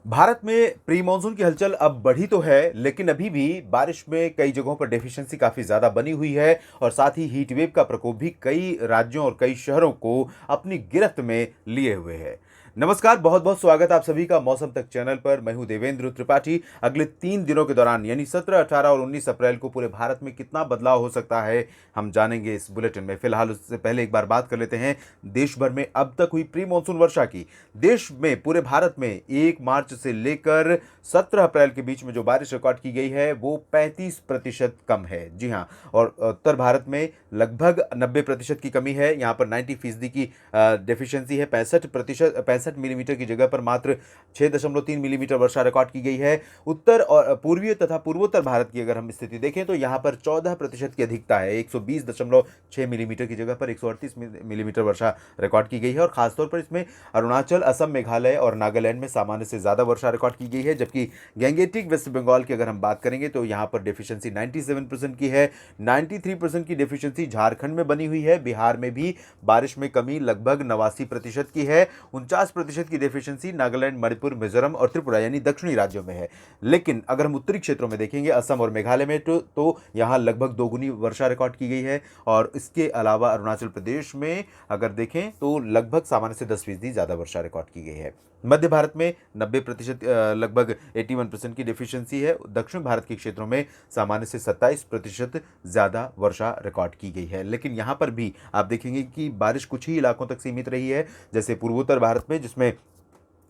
भारत में pre monsoon की हलचल अब बढ़ी तो है, लेकिन अभी भी बारिश में कई जगहों पर डेफिशिएंसी काफ़ी ज़्यादा बनी हुई है और साथ ही हीट वेव का प्रकोप भी कई राज्यों और कई शहरों को अपनी गिरफ्त में लिए हुए है। नमस्कार, बहुत बहुत स्वागत आप सभी का मौसम तक चैनल पर। मैं हूं देवेंद्र त्रिपाठी। अगले 3 दिनों के दौरान यानी 17, 18 और 19 अप्रैल को पूरे भारत में कितना बदलाव हो सकता है, हम जानेंगे इस बुलेटिन में। फिलहाल उससे पहले एक बार बात कर लेते हैं देश भर में अब तक हुई प्री मानसून वर्षा की। देश में पूरे भारत में 1 मार्च से लेकर 17 अप्रैल के बीच में जो बारिश रिकॉर्ड की गई है वो 35% कम है। जी हाँ, और उत्तर भारत में लगभग 90% की कमी है। यहाँ पर 90% की डेफिशिएंसी है। 65 मिलीमीटर की जगह पर मात्र 6.3 मिलीमीटर वर्षा रिकॉर्ड की गई है। उत्तर और पूर्वीय तथा पूर्वोत्तर भारत की अगर हम स्थिति देखें तो यहाँ पर 14% की अधिकता है। 120.6 मिलीमीटर की जगह पर 138 मिलीमीटर वर्षा रिकॉर्ड की गई है और खासतौर पर इसमें अरुणाचल, असम, मेघालय और नागालैंड में सामान्य से ज़्यादा वर्षा रिकॉर्ड की गई है। जबकि गैंगेटिक वेस्ट बंगाल की अगर हम बात करेंगे तो यहाँ पर डेफिशिएंसी 97% की है। 93% की डेफिशिएंसी झारखंड में बनी हुई है। बिहार में भी बारिश में कमी लगभग 89% की है। 49% की डेफिशिएंसी नागालैंड, मणिपुर, मिजोरम और त्रिपुरा यानी दक्षिणी राज्यों में है। लेकिन अगर हम उत्तरी क्षेत्रों में देखेंगे, असम और मेघालय में तो यहाँ लगभग दोगुनी वर्षा रिकॉर्ड की गई है। और इसके अलावा अरुणाचल प्रदेश में अगर देखें तो लगभग सामान्य से 10% ज़्यादा वर्षा रिकॉर्ड की गई है। मध्य भारत में 90% लगभग 81% की डेफिशिएंसी है। दक्षिण भारत के क्षेत्रों में सामान्य से 27% ज़्यादा वर्षा रिकॉर्ड की गई है। लेकिन यहाँ पर भी आप देखेंगे कि बारिश कुछ ही इलाकों तक सीमित रही है, जैसे पूर्वोत्तर भारत में, जिसमें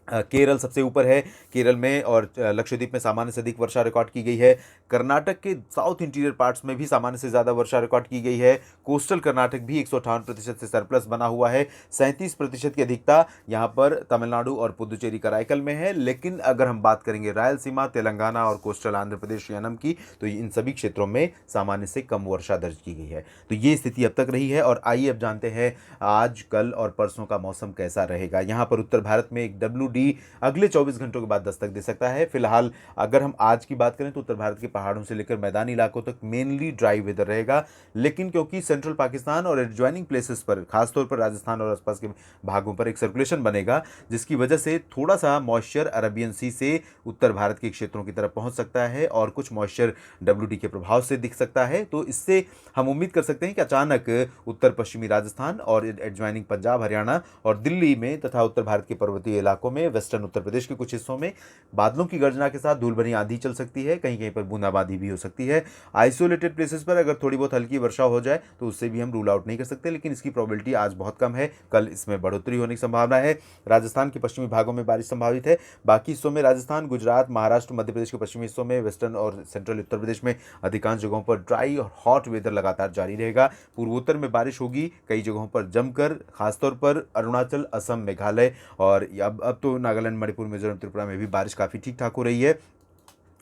केरल सबसे ऊपर है। केरल में और लक्षद्वीप में सामान्य से अधिक वर्षा रिकॉर्ड की गई है। कर्नाटक के साउथ इंटीरियर पार्ट्स में भी सामान्य से ज़्यादा वर्षा रिकॉर्ड की गई है। कोस्टल कर्नाटक भी 158% से सरप्लस बना हुआ है। 37% की अधिकता यहाँ पर तमिलनाडु और पुदुचेरी कराईकल में है। लेकिन अगर हम बात करेंगे रायलसीमा, तेलंगाना और कोस्टल आंध्र प्रदेश यानम की, तो इन सभी क्षेत्रों में सामान्य से कम वर्षा दर्ज की गई है। तो ये स्थिति अब तक रही है और आइए अब जानते हैं आज, कल और परसों का मौसम कैसा रहेगा। यहाँ पर उत्तर भारत में एक WD अगले 24 घंटों के बाद दस्तक दे सकता है। फिलहाल अगर हम आज की बात करें तो उत्तर भारत के पहाड़ों से लेकर मैदानी इलाकों तक मेनली ड्राई वेदर रहेगा। लेकिन क्योंकि सेंट्रल पाकिस्तान और एडजॉइनिंग प्लेसेस पर, खासतौर पर राजस्थान और आसपास के भागों पर एक सर्कुलेशन बनेगा, जिसकी वजह से थोड़ा सा मॉइस्चर अरबियन सी से उत्तर भारत के क्षेत्रों की तरफ पहुंच सकता है और कुछ मॉइस्चर WD के प्रभाव से दिख सकता है। तो इससे हम उम्मीद कर सकते हैं कि अचानक उत्तर पश्चिमी राजस्थान और एडजॉइनिंग पंजाब, हरियाणा और दिल्ली में तथा उत्तर भारत के पर्वतीय इलाकों में, वेस्टर्न उत्तर प्रदेश के कुछ हिस्सों में बादलों की गर्जना के साथ धूल भरी आंधी चल सकती है। कहीं कहीं पर बूंदाबांदी भी हो सकती है। आइसोलेटेड प्लेसेस पर अगर थोड़ी बहुत हल्की वर्षा हो जाए तो उससे भी हम रूल आउट नहीं कर सकते, लेकिन इसकी प्रोबेबिलिटी आज बहुत कम है। कल इसमें बढ़ोतरी होने की संभावना है। राजस्थान के पश्चिमी भागों में बारिश संभावित है। बाकी हिस्सों में राजस्थान, गुजरात, महाराष्ट्र, मध्य प्रदेश के पश्चिमी हिस्सों में, वेस्टर्न और सेंट्रल उत्तर प्रदेश में अधिकांश जगहों पर ड्राई और हॉट वेदर लगातार जारी रहेगा। पूर्वोत्तर में बारिश होगी कई जगहों पर जमकर, खासतौर पर अरुणाचल, असम, मेघालय और अब तो नागालैंड, मणिपुर, मिजोरम, त्रिपुरा में भी बारिश काफ़ी ठीक ठाक हो रही है।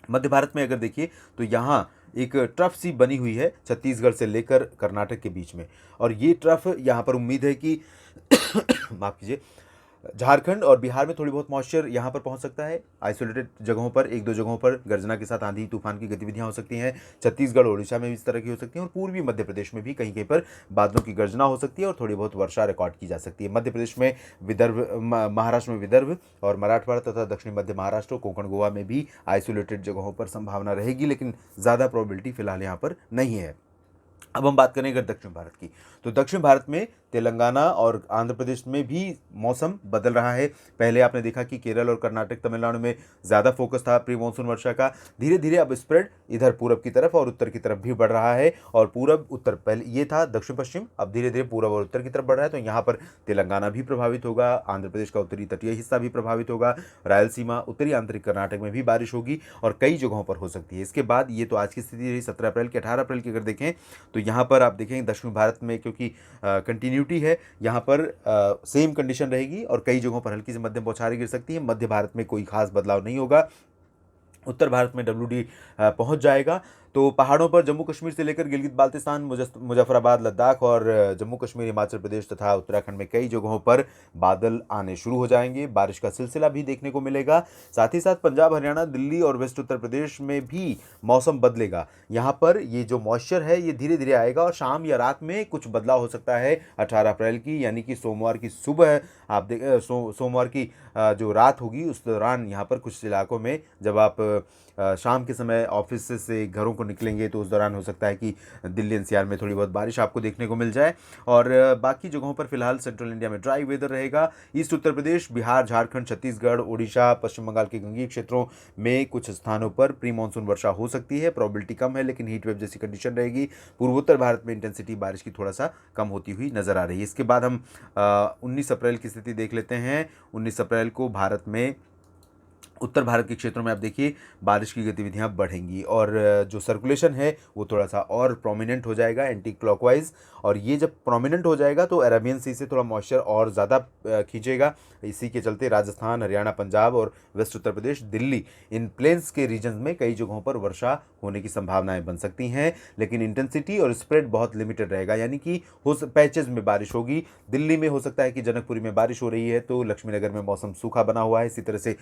मध्य भारत में अगर देखिए तो यहाँ एक ट्रफ सी बनी हुई है छत्तीसगढ़ से लेकर कर्नाटक के बीच में, और ये ट्रफ यहाँ पर उम्मीद है कि माफ कीजिए, झारखंड और बिहार में थोड़ी बहुत मॉइस्चर यहाँ पर पहुँच सकता है। आइसोलेटेड जगहों पर, एक दो जगहों पर गर्जना के साथ आंधी तूफान की गतिविधियाँ हो सकती हैं। छत्तीसगढ़, ओडिशा में भी इस तरह की हो सकती हैं और पूर्वी मध्य प्रदेश में भी कहीं कहीं पर बादलों की गर्जना हो सकती है और थोड़ी बहुत वर्षा रिकॉर्ड की जा सकती है। मध्य प्रदेश में विदर्भ, महाराष्ट्र में विदर्भ और मराठवाड़ा तथा दक्षिण मध्य महाराष्ट्र, कोंकण, गोवा में भी आइसोलेटेड जगहों पर संभावना रहेगी, लेकिन ज़्यादा प्रोबेबिलिटी फिलहाल यहाँ पर नहीं है। अब हम बात करें अगर दक्षिण भारत की, तो दक्षिण भारत में तेलंगाना और आंध्र प्रदेश में भी मौसम बदल रहा है। पहले आपने देखा कि केरल और कर्नाटक, तमिलनाडु में ज़्यादा फोकस था प्री मानसून वर्षा का। धीरे धीरे अब स्प्रेड इधर पूरब की तरफ और उत्तर की तरफ भी बढ़ रहा है। और पूरब उत्तर, पहले ये था दक्षिण पश्चिम, अब धीरे धीरे पूरब और उत्तर की तरफ बढ़ रहा है। तो यहाँ पर तेलंगाना भी प्रभावित होगा, आंध्र प्रदेश का उत्तरी तटीय हिस्सा भी प्रभावित होगा, रायलसीमा, उत्तरी आंतरिक कर्नाटक में भी बारिश होगी और कई जगहों पर हो सकती है। इसके बाद ये तो आज की स्थिति रही 17 अप्रैल की। 18 अप्रैल की अगर देखें तो यहाँ पर आप देखेंगे दक्षिण भारत में, क्योंकि कंटिन्यूटी है, यहाँ पर सेम कंडीशन रहेगी और कई जगहों पर हल्की से मध्यम बौछारें गिर सकती हैं। मध्य भारत में कोई खास बदलाव नहीं होगा। उत्तर भारत में WD पहुंच जाएगा। तो पहाड़ों पर जम्मू कश्मीर से लेकर गिलगित बाल्तिस्तान, मुजफ्फराबाद, लद्दाख और जम्मू कश्मीर, हिमाचल प्रदेश तथा उत्तराखंड में कई जगहों पर बादल आने शुरू हो जाएंगे। बारिश का सिलसिला भी देखने को मिलेगा। साथ ही साथ पंजाब, हरियाणा, दिल्ली और वेस्ट उत्तर प्रदेश में भी मौसम बदलेगा। यहाँ पर ये जो मॉइस्चर है ये धीरे धीरे आएगा और शाम या रात में कुछ बदलाव हो सकता है 18 अप्रैल की, यानी कि सोमवार की सुबह आप सोमवार की जो रात होगी उस दौरान यहाँ पर कुछ इलाकों में जब आप शाम के समय ऑफिस से घरों को निकलेंगे तो उस दौरान हो सकता है कि दिल्ली एनसीआर में थोड़ी बहुत बारिश आपको देखने को मिल जाए। और बाकी जगहों पर फिलहाल सेंट्रल इंडिया में ड्राई वेदर रहेगा। ईस्ट उत्तर प्रदेश, बिहार, झारखंड, छत्तीसगढ़, ओडिशा, पश्चिम बंगाल के गंगीय क्षेत्रों में कुछ स्थानों पर प्री मानसून वर्षा हो सकती है। प्रोबेबिलिटी कम है लेकिन हीट वेव जैसी कंडीशन रहेगी। पूर्वोत्तर भारत में इंटेंसिटी बारिश की थोड़ा सा कम होती हुई नजर आ रही है। इसके बाद हम 19 अप्रैल की स्थिति देख लेते हैं। 19 अप्रैल को भारत में उत्तर भारत के क्षेत्रों में आप देखिए बारिश की गतिविधियां बढ़ेंगी और जो सर्कुलेशन है वो थोड़ा सा और प्रोमिनेंट हो जाएगा एंटी क्लॉकवाइज। और ये जब प्रोमिनेंट हो जाएगा तो अरेबियन सी से थोड़ा मॉइस्चर और ज़्यादा खींचेगा। इसी के चलते राजस्थान, हरियाणा, पंजाब और वेस्ट उत्तर प्रदेश, दिल्ली, इन प्लेन्स के रीजन में कई जगहों पर वर्षा होने की संभावनाएं बन सकती हैं। लेकिन इंटेंसिटी और स्प्रेड बहुत लिमिटेड रहेगा, यानी कि पैचेज में बारिश होगी। दिल्ली में हो सकता है कि जनकपुरी में बारिश हो रही है तो लक्ष्मीनगर में मौसम सूखा बना हुआ है। इसी तरह से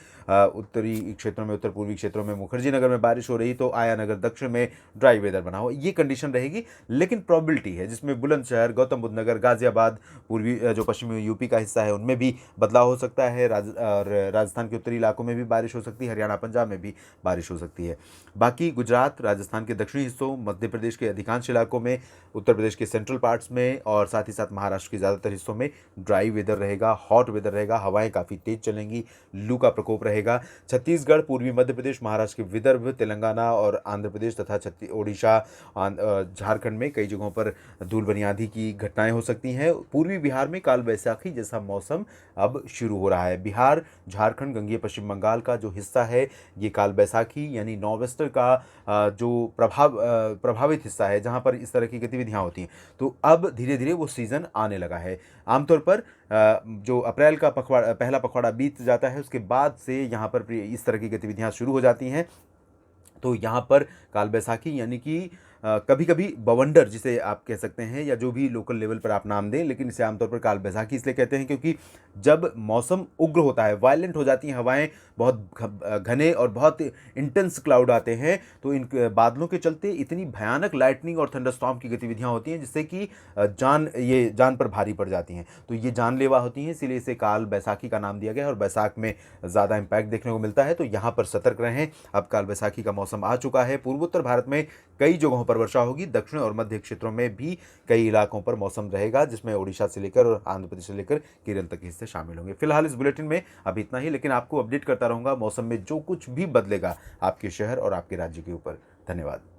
उत्तरी क्षेत्रों में, उत्तर पूर्वी क्षेत्रों में मुखर्जी नगर में बारिश हो रही तो आया नगर दक्षिण में ड्राई वेदर बना हुआ, ये कंडीशन रहेगी। लेकिन प्रोबेबिलिटी है जिसमें बुलंदशहर, गौतम बुद्ध नगर, गाजियाबाद, पूर्वी जो पश्चिमी यूपी का हिस्सा है उनमें भी बदलाव हो सकता है। और राजस्थान के उत्तरी इलाकों में भी बारिश हो सकती है। हरियाणा, पंजाब में भी बारिश हो सकती है। बाकी गुजरात, राजस्थान के दक्षिणी हिस्सों, मध्य प्रदेश के अधिकांश इलाकों में, उत्तर प्रदेश के सेंट्रल पार्ट्स में और साथ ही साथ महाराष्ट्र के ज़्यादातर हिस्सों में ड्राई वेदर रहेगा, हॉट वेदर रहेगा। हवाएं काफ़ी तेज चलेंगी, लू का प्रकोप रहेगा। छत्तीसगढ़, पूर्वी मध्य प्रदेश, महाराष्ट्र के विदर्भ, तेलंगाना और आंध्र प्रदेश तथा ओडिशा, झारखंड में कई जगहों पर धूल भरी आंधी की घटनाएं हो सकती हैं। पूर्वी बिहार में काल वैसाखी जैसा मौसम अब शुरू हो रहा है। बिहार, झारखंड, गंगेय पश्चिम बंगाल का जो हिस्सा है ये काल वैसाखी यानी नॉर्वेस्टर का जो प्रभावित हिस्सा है जहां पर इस तरह की गतिविधियां होती हैं। तो अब धीरे धीरे वो सीज़न आने लगा है। आमतौर पर जो अप्रैल का पहला पखवाड़ा बीत जाता है उसके बाद से यहाँ पर इस तरह की गतिविधियाँ शुरू हो जाती हैं। तो यहाँ पर काल बैसाखी यानी कि कभी कभी बवंडर जिसे आप कह सकते हैं या जो भी लोकल लेवल पर आप नाम दें, लेकिन इसे आमतौर पर काल बैसाखी इसलिए कहते हैं क्योंकि जब मौसम उग्र होता है, वायलेंट हो जाती हैं हवाएं, बहुत घने और बहुत इंटेंस क्लाउड आते हैं तो इन बादलों के चलते इतनी भयानक लाइटनिंग और थंडरस्टॉर्म की गतिविधियां होती हैं जिससे कि जान पर भारी पड़ जाती हैं। तो ये जानलेवा होती हैं, इसीलिए इसे काल बैसाखी का नाम दिया गया है और बैसाख में ज़्यादा इम्पैक्ट देखने को मिलता है। तो यहाँ पर सतर्क रहें। अब काल बैसाखी का मौसम आ चुका है। पूर्वोत्तर भारत में कई जगहों पर वर्षा होगी। दक्षिण और मध्य क्षेत्रों में भी कई इलाकों पर मौसम रहेगा जिसमें ओडिशा से लेकर और आंध्र प्रदेश से लेकर केरल तक के हिस्से शामिल होंगे। फिलहाल इस बुलेटिन में अभी इतना ही, लेकिन आपको अपडेट करता रहूंगा मौसम में जो कुछ भी बदलेगा आपके शहर और आपके राज्य के ऊपर। धन्यवाद।